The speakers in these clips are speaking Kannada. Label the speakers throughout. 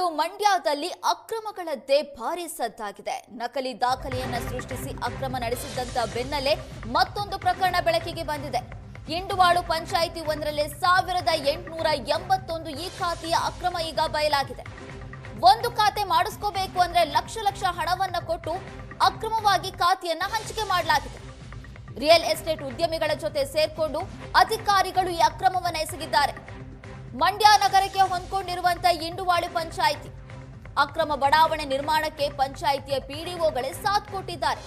Speaker 1: ಅದು ಮಂಡ್ಯದಲ್ಲಿ ಅಕ್ರಮಗಳದ್ದೇ ಭಾರಿ ಸದ್ದಾಗಿದೆ. ನಕಲಿ ದಾಖಲೆಯನ್ನ ಸೃಷ್ಟಿಸಿ ಅಕ್ರಮ ನಡೆಸಿದ್ದಂತ ಬೆನ್ನಲ್ಲೇ ಮತ್ತೊಂದು ಪ್ರಕರಣ ಬೆಳಕಿಗೆ ಬಂದಿದೆ. ಇಂಡುವಾಳು ಪಂಚಾಯಿತಿ ಒಂದರಲ್ಲಿ 1881 ಈ ಖಾತೆಯ ಅಕ್ರಮ ಈಗ ಬಯಲಾಗಿದೆ. ಒಂದು ಖಾತೆ ಮಾಡಿಸ್ಕೋಬೇಕು ಅಂದ್ರೆ ಲಕ್ಷ ಲಕ್ಷ ಹಣವನ್ನ ಕೊಟ್ಟು ಅಕ್ರಮವಾಗಿ ಖಾತೆಯನ್ನ ಹಂಚಿಕೆ ಮಾಡಲಾಗಿದೆ. ರಿಯಲ್ ಎಸ್ಟೇಟ್ ಉದ್ಯಮಿಗಳ ಜೊತೆ ಸೇರ್ಕೊಂಡು ಅಧಿಕಾರಿಗಳು ಈ ಅಕ್ರಮವನ್ನು ಎಸಗಿದ್ದಾರೆ. ಮಂಡ್ಯ ನಗರಕ್ಕೆ ಹೊಂದಿಕೊಂಡಿರುವಂತಹ ಇಂಡುವಾಳು ಪಂಚಾಯಿತಿ ಅಕ್ರಮ ಬಡಾವಣೆ ನಿರ್ಮಾಣಕ್ಕೆ ಪಂಚಾಯಿತಿಯ ಪಿಡಿಒಗಳೇ ಸಾಥ್ ಕೊಟ್ಟಿದ್ದಾರೆ.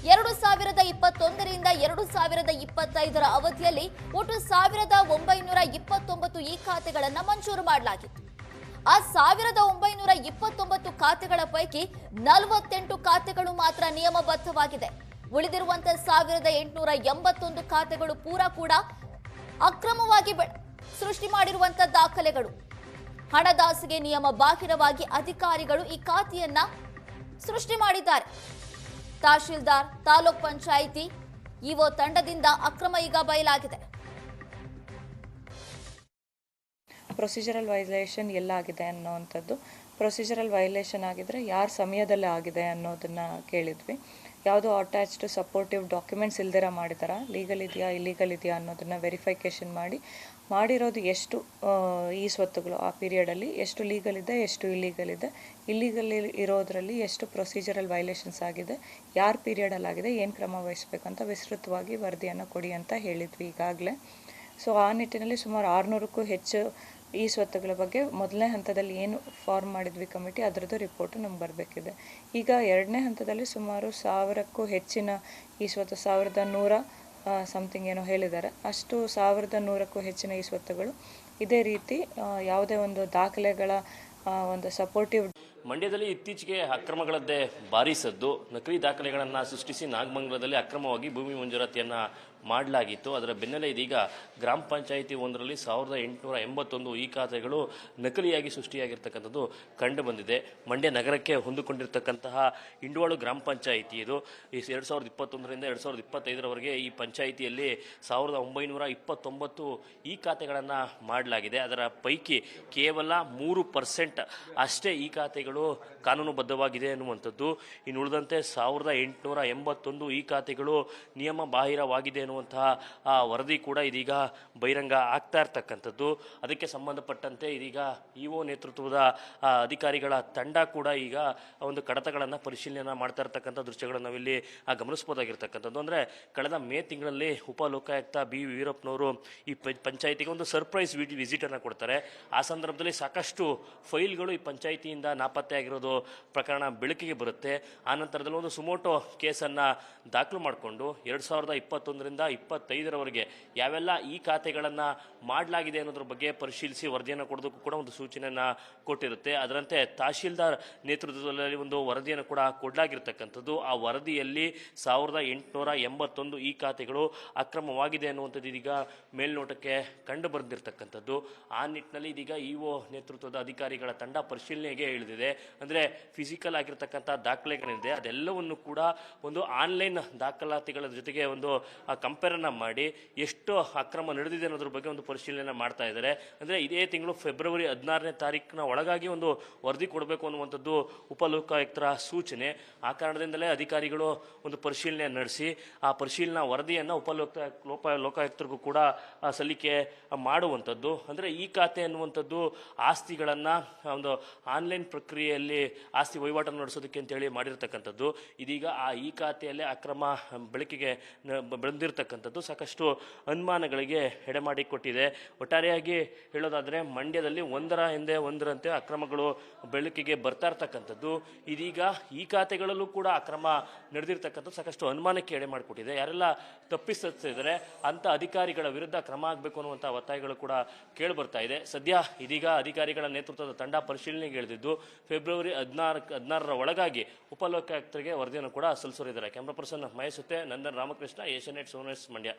Speaker 1: 2021ರಿಂದ 2025ರ ಅವಧಿಯಲ್ಲಿ ಒಟ್ಟು 1929 ಈ ಖಾತೆಗಳನ್ನು ಮಂಜೂರು ಮಾಡಲಾಗಿತ್ತು. ಆ 1929 ಖಾತೆಗಳ ಪೈಕಿ 48 ಖಾತೆಗಳು ಮಾತ್ರ ನಿಯಮಬದ್ಧವಾಗಿದೆ. ಉಳಿದಿರುವಂತಹ 1881 ಖಾತೆಗಳು ಕೂಡ ಅಕ್ರಮವಾಗಿ ಸೃಷ್ಟಿ ಮಾಡಿರುವಂತಹ ದಾಖಲೆಗಳು. ಹಣದಾಸೆಗೆ ನಿಯಮ ಬಾಹಿರವಾಗಿ ಅಧಿಕಾರಿಗಳು ಈ ಖಾತೆಯನ್ನ ಸೃಷ್ಟಿ ಮಾಡಿದ್ದಾರೆ. ತಹಶೀಲ್ದಾರ್, ತಾಲೂಕ್ ಪಂಚಾಯಿತಿ ಇಒ ತಂಡದಿಂದ ಅಕ್ರಮ ಈಗ ಬಯಲಾಗಿದೆ.
Speaker 2: ಪ್ರೊಸೀಜರಲ್ ವೈಲೇಷನ್ ಎಲ್ಲಾಗಿದೆ ಅನ್ನೋವಂಥದ್ದು, ಪ್ರೊಸೀಜರಲ್ ವೈಲೇಷನ್ ಆಗಿದ್ರೆ ಯಾರ ಸಮಯದಲ್ಲಿ ಆಗಿದೆ ಅನ್ನೋದನ್ನ ಕೇಳಿದ್ವಿ. ಯಾವುದೋ ಅಟ್ಯಾಚ್ಡ್ ಸಪೋರ್ಟಿವ್ ಡಾಕ್ಯುಮೆಂಟ್ಸ್ ಇಲ್ದಿರ ಮಾಡಿದಾರ, ಲೀಗಲ್ ಇದೆಯಾ ಇಲ್ಲೀಗಲ್ ಇದೆಯಾ ಅನ್ನೋದನ್ನ ವೆರಿಫಿಕೇಷನ್ ಮಾಡಿರೋದು ಎಷ್ಟು ಈ ಸ್ವತ್ತುಗಳು ಆ ಪೀರಿಯಡಲ್ಲಿ ಎಷ್ಟು ಲೀಗಲ್ ಇದೆ ಎಷ್ಟು ಇಲ್ಲೀಗಲ್ ಇದೆ, ಇಲ್ಲೀಗಲ್ ಇರೋದ್ರಲ್ಲಿ ಎಷ್ಟು ಪ್ರೊಸೀಜರಲ್ ವೈಲೇಷನ್ಸ್ ಆಗಿದೆ, ಯಾರ ಪೀರಿಯಡಲ್ಲಿ ಆಗಿದೆ, ಏನು ಕ್ರಮ ವಹಿಸಬೇಕಂತ ವಿಸ್ತೃತವಾಗಿ ವರದಿಯನ್ನು ಕೊಡಿ ಅಂತ ಹೇಳಿದ್ವಿ ಈಗಾಗಲೇ. ಸೊ ಆ ನಿಟ್ಟಿನಲ್ಲಿ ಸುಮಾರು 600ಕ್ಕೂ ಹೆಚ್ಚು ಈ ಸ್ವತ್ತುಗಳ ಬಗ್ಗೆ ಮೊದಲನೇ ಹಂತದಲ್ಲಿ ಏನು ಫಾರ್ಮ್ ಮಾಡಿದ್ವಿ ಕಮಿಟಿ, ಅದರದ್ದು ರಿಪೋರ್ಟು ನಮ್ಗೆ ಬರಬೇಕಿದೆ. ಈಗ ಎರಡನೇ ಹಂತದಲ್ಲಿ ಸುಮಾರು 1000ಕ್ಕೂ ಹೆಚ್ಚಿನ ಈ ಸ್ವತ್ತು, 1100 ಸಮಥಿಂಗ್ ಏನೋ ಹೇಳಿದ್ದಾರೆ, ಅಷ್ಟು 1100ಕ್ಕೂ ಹೆಚ್ಚಿನ ಈ ಸ್ವತ್ತುಗಳು ಇದೇ ರೀತಿ ಯಾವುದೇ ಒಂದು ದಾಖಲೆಗಳ ಒಂದು ಸಪೋರ್ಟಿವ್.
Speaker 3: ಮಂಡ್ಯದಲ್ಲಿ ಇತ್ತೀಚೆಗೆ ಅಕ್ರಮಗಳದ್ದೇ ಭಾರಿ ಸದ್ದು. ನಕಲಿ ದಾಖಲೆಗಳನ್ನು ಸೃಷ್ಟಿಸಿ ನಾಗಮಂಗಲದಲ್ಲಿ ಅಕ್ರಮವಾಗಿ ಭೂಮಿ ಮಂಜೂರಾತಿಯನ್ನು ಮಾಡಲಾಗಿತ್ತು. ಅದರ ಬೆನ್ನಲ್ಲೇ ಇದೀಗ ಗ್ರಾಮ ಪಂಚಾಯಿತಿ ಒಂದರಲ್ಲಿ 1881 ಈ ಖಾತೆಗಳು ನಕಲಿಯಾಗಿ ಸೃಷ್ಟಿಯಾಗಿರ್ತಕ್ಕಂಥದ್ದು ಕಂಡು ಬಂದಿದೆ. ಮಂಡ್ಯ ನಗರಕ್ಕೆ ಹೊಂದಿಕೊಂಡಿರ್ತಕ್ಕಂತಹ ಇಂಡುವಾಳು ಗ್ರಾಮ ಪಂಚಾಯಿತಿ ಇದು 2021ರಿಂದ 2025ರವರೆಗೆ ಈ ಪಂಚಾಯಿತಿಯಲ್ಲಿ 1929 ಈ ಖಾತೆಗಳನ್ನು ಮಾಡಲಾಗಿದೆ. ಅದರ ಪೈಕಿ ಕೇವಲ 3% ಅಷ್ಟೇ ಈ ಖಾತೆಗಳು ಕಾನೂನುಬದ್ಧವಾಗಿದೆ ಎನ್ನುವಂಥದ್ದು. ಇನ್ನು ಉಳಿದಂತೆ 1881 ಈ ಖಾತೆಗಳು ನಿಯಮ ಬಾಹಿರವಾಗಿದೆ ಎನ್ನುವಂತಹ ವರದಿ ಕೂಡ ಇದೀಗ ಬಹಿರಂಗ ಆಗ್ತಾ ಇರ್ತಕ್ಕಂಥದ್ದು. ಅದಕ್ಕೆ ಸಂಬಂಧಪಟ್ಟಂತೆ ಇದೀಗ ಇಒ ನೇತೃತ್ವದ ಅಧಿಕಾರಿಗಳ ತಂಡ ಕೂಡ ಈಗ ಒಂದು ಕಡತಗಳನ್ನು ಪರಿಶೀಲನೆ ಮಾಡ್ತಾ ಇರ್ತಕ್ಕಂಥ ದೃಶ್ಯಗಳನ್ನು ನಾವಿಲ್ಲಿ ಗಮನಿಸಬಹುದಾಗಿರ್ತಕ್ಕಂಥದ್ದು. ಅಂದರೆ ಕಳೆದ ಮೇ ತಿಂಗಳಲ್ಲಿ ಉಪಲೋಕಾಯುಕ್ತ ಬಿ ವೀರಪ್ಪನವರು ಈ ಪಂಚಾಯಿತಿಗೆ ಒಂದು ಸರ್ಪ್ರೈಸ್ ವಿಸಿಟನ್ನು ಕೊಡ್ತಾರೆ. ಆ ಸಂದರ್ಭದಲ್ಲಿ ಸಾಕಷ್ಟು ಫೈಲ್ಗಳು ಈ ಪಂಚಾಯಿತಿಯಿಂದ ನಾಪತ್ತೆ ಆಗಿರೋದು ಪ್ರಕರಣ ಬೆಳಕಿಗೆ ಬರುತ್ತೆ. ಆ ನಂತರದಲ್ಲಿ ಒಂದು ಸುಮೋಟೋ ಕೇಸನ್ನು ದಾಖಲು ಮಾಡಿಕೊಂಡು 2021ರಿಂದ 2025ರವರೆಗೆ ಯಾವೆಲ್ಲ ಈ ಖಾತೆಗಳನ್ನು ಮಾಡಲಾಗಿದೆ ಅನ್ನೋದ್ರ ಬಗ್ಗೆ ಪರಿಶೀಲಿಸಿ ವರದಿಯನ್ನು ಕೊಡೋದಕ್ಕೂ ಕೂಡ ಒಂದು ಸೂಚನೆಯನ್ನು ಕೊಟ್ಟಿರುತ್ತೆ. ಅದರಂತೆ ತಹಶೀಲ್ದಾರ್ ನೇತೃತ್ವದಲ್ಲಿ ಒಂದು ವರದಿಯನ್ನು ಕೂಡ ಕೊಡಲಾಗಿರ್ತಕ್ಕಂಥದ್ದು. ಆ ವರದಿಯಲ್ಲಿ 1881 ಈ ಖಾತೆಗಳು ಅಕ್ರಮವಾಗಿದೆ ಅನ್ನುವಂಥದ್ದು ಇದೀಗ ಮೇಲ್ನೋಟಕ್ಕೆ ಕಂಡು ಬಂದಿರತಕ್ಕಂಥದ್ದು. ಆ ನಿಟ್ಟಿನಲ್ಲಿ ಇದೀಗ ಇಒ ನೇತೃತ್ವದ ಅಧಿಕಾರಿಗಳ ತಂಡ ಪರಿಶೀಲನೆಗೆ ಇಳಿದಿದೆ. ಅಂದರೆ ಫಿಸಿಕಲ್ ಆಗಿರ್ತಕ್ಕಂಥ ದಾಖಲೆಗಳಿದೆ, ಅದೆಲ್ಲವನ್ನು ಕೂಡ ಒಂದು ಆನ್ಲೈನ್ ದಾಖಲಾತಿಗಳ ಜೊತೆಗೆ ಒಂದು ಕಂಪೇರನ್ನು ಮಾಡಿ ಎಷ್ಟು ಅಕ್ರಮ ನಡೆದಿದೆ ಅನ್ನೋದ್ರ ಬಗ್ಗೆ ಒಂದು ಪರಿಶೀಲನೆ ಮಾಡ್ತಾ ಇದ್ದಾರೆ. ಅಂದರೆ ಇದೇ ತಿಂಗಳು ಫೆಬ್ರವರಿ 16ನೇ ತಾರೀಕಿನ ಒಳಗಾಗಿ ಒಂದು ವರದಿ ಕೊಡಬೇಕು ಅನ್ನುವಂಥದ್ದು ಉಪಲೋಕಾಯುಕ್ತರ ಸೂಚನೆ. ಆ ಕಾರಣದಿಂದಲೇ ಅಧಿಕಾರಿಗಳು ಒಂದು ಪರಿಶೀಲನೆ ನಡೆಸಿ ಆ ಪರಿಶೀಲನಾ ವರದಿಯನ್ನು ಲೋಕಾಯುಕ್ತರಿಗೂ ಕೂಡ ಸಲ್ಲಿಕೆ ಮಾಡುವಂಥದ್ದು. ಅಂದರೆ ಈ ಖಾತೆ ಅನ್ನುವಂಥದ್ದು ಆಸ್ತಿಗಳನ್ನು ಒಂದು ಆನ್ಲೈನ್ ಪ್ರಕ್ರಿಯೆಯಲ್ಲಿ ಆಸ್ತಿ ವಹಿವಾಟನ್ನು ನಡೆಸೋದಕ್ಕೆ ಅಂತೇಳಿ ಮಾಡಿರ್ತಕ್ಕಂಥದ್ದು. ಇದೀಗ ಈ ಖಾತೆಯಲ್ಲೇ ಅಕ್ರಮ ಬೆಳಕಿಗೆ ಬಂದಿರತಕ್ಕಂಥದ್ದು ಸಾಕಷ್ಟು ಅನುಮಾನಗಳಿಗೆ ಎಡೆಮಾಡಿಕೊಟ್ಟಿದೆ. ಒಟ್ಟಾರೆಯಾಗಿ ಹೇಳೋದಾದರೆ ಮಂಡ್ಯದಲ್ಲಿ ಒಂದರ ಹಿಂದೆ ಒಂದರಂತೆ ಅಕ್ರಮಗಳು ಬೆಳಕಿಗೆ ಬರ್ತಾ ಇರ್ತಕ್ಕಂಥದ್ದು. ಇದೀಗ ಈ ಖಾತೆಗಳಲ್ಲೂ ಕೂಡ ಅಕ್ರಮ ನಡೆದಿರ್ತಕ್ಕಂಥದ್ದು ಸಾಕಷ್ಟು ಅನುಮಾನಕ್ಕೆ ಎಡೆ ಮಾಡಿಕೊಟ್ಟಿದೆ. ಯಾರೆಲ್ಲ ತಪ್ಪಿಸ್ತಿದ್ದಾರೆ ಅಂಥ ಅಧಿಕಾರಿಗಳ ವಿರುದ್ಧ ಕ್ರಮ ಆಗಬೇಕು ಅನ್ನುವಂಥ ಒತ್ತಾಯಗಳು ಕೂಡ ಕೇಳಿಬರ್ತಾ ಇದೆ. ಸದ್ಯ ಇದೀಗ ಅಧಿಕಾರಿಗಳ ನೇತೃತ್ವದ ತಂಡ ಪರಿಶೀಲನೆಗೆ ಇಳಿದಿದ್ದು ಫೆಬ್ರವರಿ 16ರ ಒಳಗಾಗಿ ಉಪಲೋಕಾಯುಕ್ತರಿಗೆ ವರದಿಯನ್ನು ಕೂಡ ಸಲ್ಲಿಸಲಿದ್ದಾರೆ. ಕ್ಯಾಮ್ರಾ ಪರ್ಸನ್ ಮಹೇಶ್ ಜೊತೆ ನಂದನ್ ರಾಮಕೃಷ್ಣ, ಏಷ್ಯಾನೆಟ್ ಸೋನಸ್ ಮಂಡ್ಯ.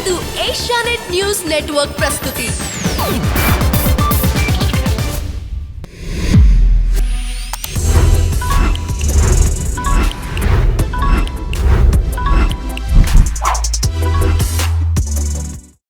Speaker 4: ಇದು ಏಷ್ಯಾನೆಟ್ ನ್ಯೂಸ್ ನೆಟ್ವರ್ಕ್ ಪ್ರಸ್ತುತಿ.